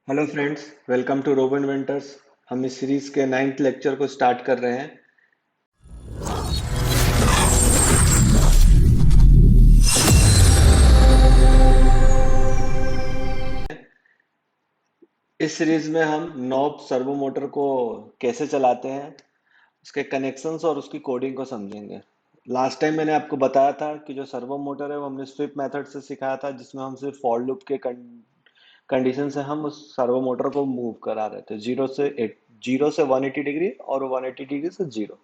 Hello friends, welcome to Robo Inventors. हम इस series के 9th लेक्चर को स्टार्ट कर रहे हैं। इस सीरीज में हम नॉब सर्वो मोटर को कैसे चलाते हैं, उसके कनेक्शंस और उसकी कोडिंग को समझेंगे। लास्ट टाइम मैंने आपको बताया था कि जो सर्वो मोटर है वो हमने स्विप मेथड से सिखाया था, जिसमें हम सिर्फ फॉर लूप के कंडीशन से हम उस सर्वो मोटर को मूव करा रहे थे, जीरो से 180 डिग्री और 180 डिग्री से जीरो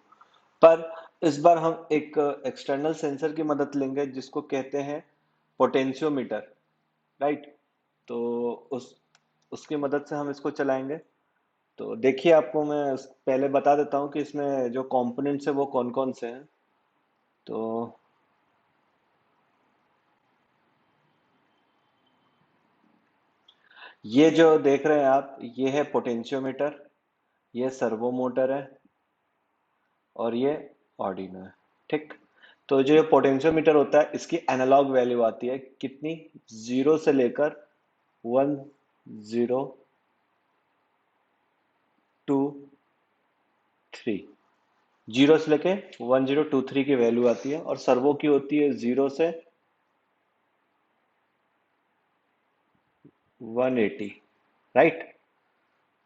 पर। इस बार हम एक एक्सटर्नल सेंसर की मदद लेंगे जिसको कहते हैं पोटेंशियोमीटर, राइट। तो उस उसकी मदद से हम इसको चलाएंगे। तो देखिए, आपको मैं पहले बता देता हूँ कि इसमें जो कंपोनेंट्स है वो कौन कौन से हैं। तो ये जो देख रहे हैं आप, ये है पोटेंशियोमीटर, ये सर्वो मोटर है और ये ऑर्डिनो है, ठीक। तो जो ये पोटेंशियोमीटर होता है, इसकी एनालॉग वैल्यू आती है कितनी, जीरो से लेकर 1023, जीरो से लेके 1023 की वैल्यू आती है, और सर्वो की होती है जीरो से 180, राइट।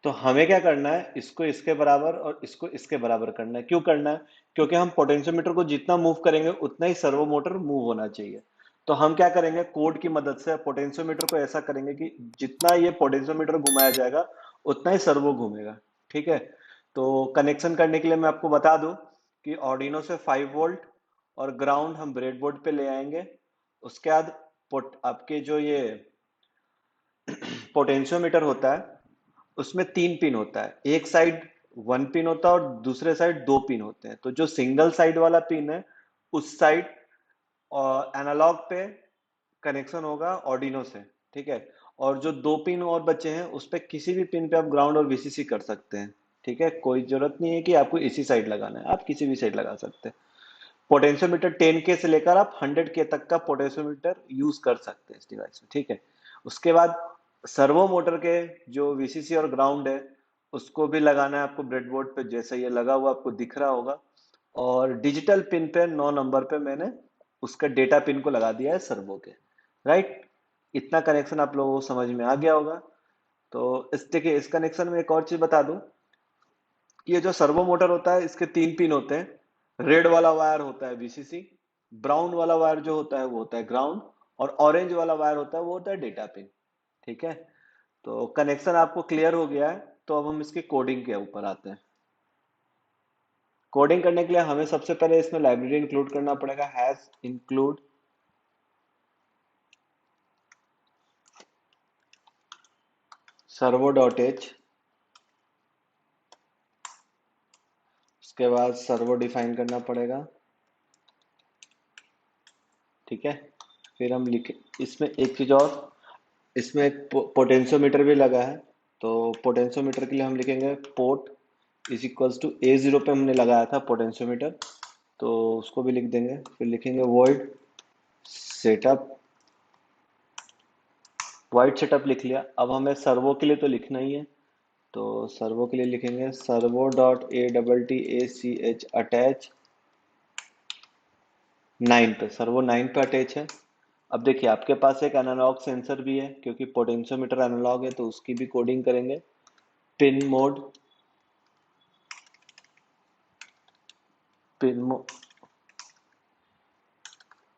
तो हमें क्या करना है, इसको इसके बराबर और इसको इसके बराबर करना है। क्यों करना है? क्योंकि हम पोटेंशियोमीटर को जितना मूव करेंगे उतना ही सर्वो मोटर मूव होना चाहिए। तो हम क्या करेंगे, कोड की मदद से पोटेंशियोमीटर को ऐसा करेंगे कि जितना ये पोटेंशियोमीटर घुमाया जाएगा उतना ही सर्वो घूमेगा, ठीक है। तो कनेक्शन करने के लिए मैं आपको बता दूं कि ऑर्डिनो से 5 वोल्ट और ग्राउंड हम ब्रेडबोर्ड पे ले आएंगे। उसके बाद आपके जो ये पोटेंशियोमीटर होता है, उसमें 3 पिन होता है। एक साइड 1 पिन होता है और दूसरे साइड 2 पिन होते हैं। तो जो सिंगल साइड वाला पिन है, उस साइड एनालॉग पे कनेक्शन होगा ऑर्डिनो से, ठीक है। और जो 2 पिन और बचे हैं, उस पे किसी भी पिन पे आप ग्राउंड और वीसीसी कर सकते हैं, ठीक है। कोई जरूरत नहीं है कि आपको इसी साइड लगाना है, आप किसी भी साइड लगा सकते हैं। पोटेंशियोमीटर 10K से लेकर आप 100K तक का पोटेंशियोमीटर यूज कर सकते हैं इस डिवाइस में, ठीक है। उसके बाद सर्वो मोटर के जो वीसीसी और ग्राउंड है, उसको भी लगाना है आपको ब्रेडबोर्ड पे, जैसे ये लगा हुआ आपको दिख रहा होगा। और डिजिटल पिन पे 9 नंबर पे मैंने उसका डेटा पिन को लगा दिया है सर्वो के, राइट। इतना कनेक्शन आप लोगों को समझ में आ गया होगा। तो इस देखिए, इस कनेक्शन में एक और चीज बता दूं कि ये जो सर्वो मोटर होता है, इसके 3 पिन होते हैं। रेड वाला वायर होता है वीसीसी, ब्राउन वाला वायर जो होता है वो होता है ग्राउंड, और ऑरेंज वाला वायर होता है वो होता है डेटा पिन, ठीक है। तो कनेक्शन आपको क्लियर हो गया है। तो अब हम इसकी कोडिंग के ऊपर आते हैं। कोडिंग करने के लिए हमें सबसे पहले इसमें लाइब्रेरी इंक्लूड करना पड़ेगा, hash include servo dot H. उसके बाद सर्वो डिफाइन करना पड़ेगा, ठीक है। फिर हम लिखे इसमें एक चीज और, इसमें एक पोटेंशियोमीटर भी लगा है। तो पोटेंशियोमीटर के लिए हम लिखेंगे port is equals to A0 पे हमने लगाया था पोटेंशियोमीटर, तो उसको भी लिख देंगे। फिर लिखेंगे void सेटअप, वाइड सेटअप लिख लिया। अब हमें सर्वो के लिए तो लिखना ही है, तो सर्वो के लिए लिखेंगे सर्वो डॉट ATTACH अटैच 9 पे, सर्वो 9 पे अटैच है। अब देखिए, आपके पास एक एनालॉग सेंसर भी है, क्योंकि पोटेंशियोमीटर एनालॉग है, तो उसकी भी कोडिंग करेंगे। पिन मोड, पिन मो,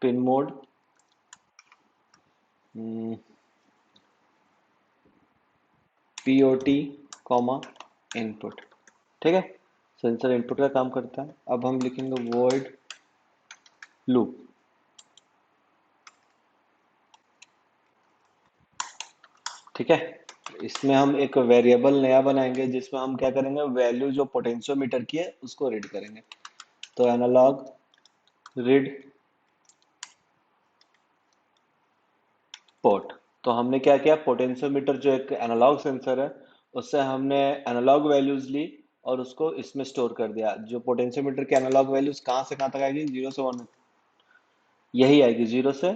pin mode POT comma input, ठीक है। सेंसर इनपुट का काम करता है। अब हम लिखेंगे void लूप, ठीक है। इसमें हम एक वेरिएबल नया बनाएंगे जिसमें हम क्या करेंगे, वैल्यू जो पोटेंशियोमीटर की है उसको रीड करेंगे। तो एनालॉग रीड पोर्ट। तो हमने क्या किया, पोटेंशियोमीटर जो एक एनालॉग सेंसर है, उससे हमने एनालॉग वैल्यूज ली और उसको इसमें स्टोर कर दिया। जो पोटेंशियोमीटर की एनालॉग वैल्यूज कहाँ से कहाँ तक आएगी, 0 से 1, यही आएगी, 0 से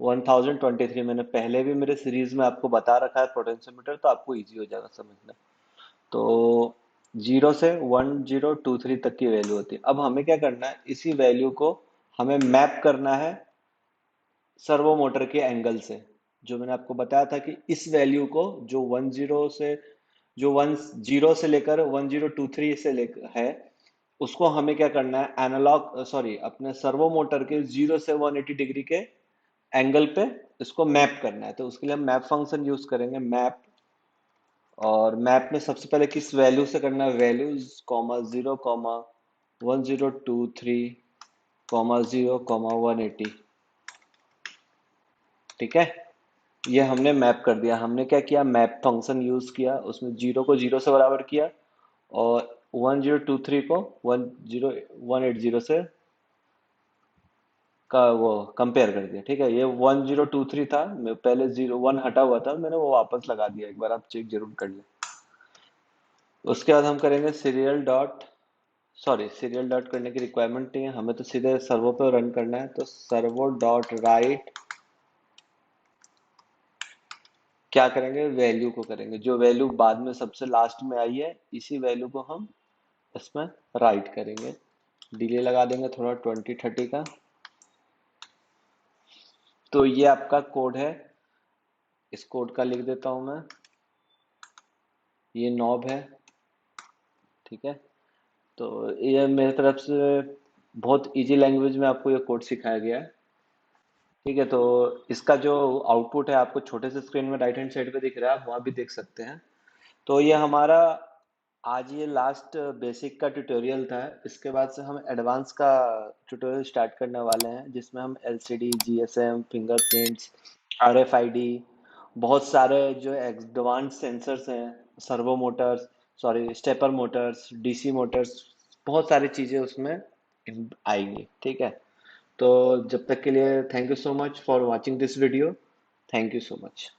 1023 मैंने पहले भी मेरे सीरीज में आपको बता रखा है पोटेंशियोमीटर, तो आपको इजी हो जाएगा समझना। तो 0 से 1023 तक की वैल्यू होती है। अब हमें क्या करना है, इसी वैल्यू को हमें मैप करना है सर्वो मोटर के एंगल से। जो मैंने आपको बताया था कि इस वैल्यू को जो 10 से लेकर 1023 से लेकर है, उसको हमें क्या करना है, एनालॉग सॉरी अपने सर्वो मोटर के 0 से 180 डिग्री के एंगल पे इसको मैप करना है। तो उसके लिए हम मैप फंक्शन यूज करेंगे, मैप। और मैप में सबसे पहले किस वैल्यू से करना है, वैल्यूज कॉमा 0 1023 0 180। ठीक है, ये हमने मैप कर दिया। हमने क्या किया, मैप फंक्शन यूज किया, उसमें 0 को 0 से बराबर किया और 1023 को 180 से का वो कंपेयर कर दिया। ठीक है, ये 1023 था, मैं पहले 1 हटा हुआ था, मैंने वो वापस लगा दिया, एक बार आप चेक जरूर कर लें। उसके बाद हम करेंगे serial dot, sorry serial dot करने की रिक्वायरमेंट नहीं है, हमें तो सीधे सर्वो पे रन करना है। तो सर्वो डॉट राइट क्या करेंगे, वैल्यू को करेंगे, जो वैल्यू बाद में सबसे लास्ट में आई है इसी वैल्यू को हम इसमें राइट करेंगे। डिले लगा देंगे थोड़ा 20-30 का। तो ये आपका कोड है, इस कोड का लिख देता हूं मैं, ये नॉब है। ठीक है, तो ये मेरी तरफ से बहुत इजी लैंग्वेज में आपको ये कोड सिखाया गया है। ठीक है, तो इसका जो आउटपुट है आपको छोटे से स्क्रीन में राइट हैंड साइड पे दिख रहा है, आप वहाँ भी देख सकते हैं। तो ये हमारा आज ये लास्ट बेसिक का ट्यूटोरियल था। इसके बाद से हम एडवांस का ट्यूटोरियल स्टार्ट करने वाले हैं, जिसमें हम एलसीडी, जीएसएम, फिंगरप्रिंट्स, आरएफआईडी, बहुत सारे जो एडवांस सेंसर्स हैं, servo Motors, sorry stepper Motors, DC Motors, बहुत सारी चीज़ें उसमें आएंगी। ठीक है, तो जब तक के लिए thank you so much for watching this video. Thank you so much.